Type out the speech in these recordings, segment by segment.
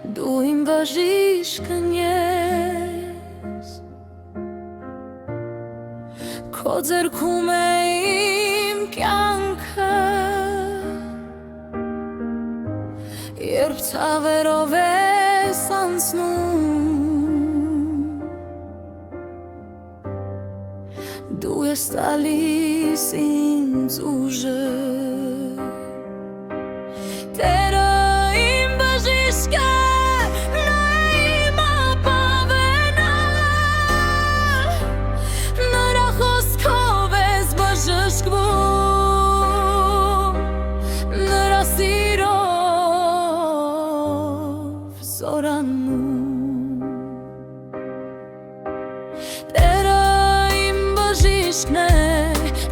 դու իմ բժիշկն ես, քո ձեռքում է իմ կյանքը, երբ ցավերով ես անցնում, դու ես տալիս ինձ ուժը, Տերը իմ բժիշկը, նա իմ ապավենը, նրա խոսքով ես բժշկվում, նրա սիրով զորանում, Տերը իմ բժիշկն է,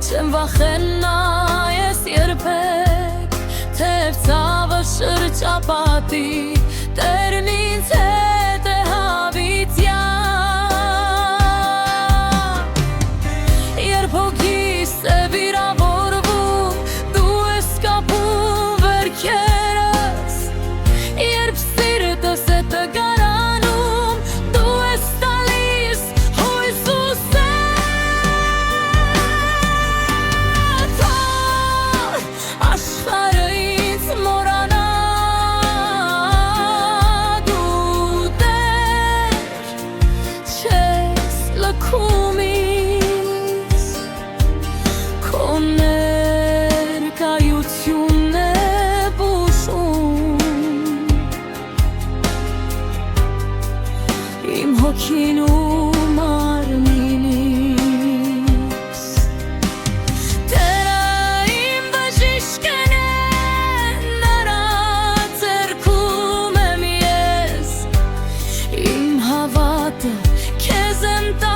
չեմ վախենա ես երբեք, թեև ցավը շրջապատի, Տերն ինձ հետ է հավիտյան, երբ հոգիս է վիրավորվում, դու ես կապում վերքերս, երբ սիրտս է տգարանում, դու ես տալիս հույս ու սեր, աշխարհը ինձ մոռանա, դու Տեր չես լքում ինձ, քո ներկայությունն է բուժում, իմ հոգին ու մարմինիս, Տերը իմ բժիշկն է, նրա ձեռքում եմ ես, իմ հավատը քեզ եմ տալիս,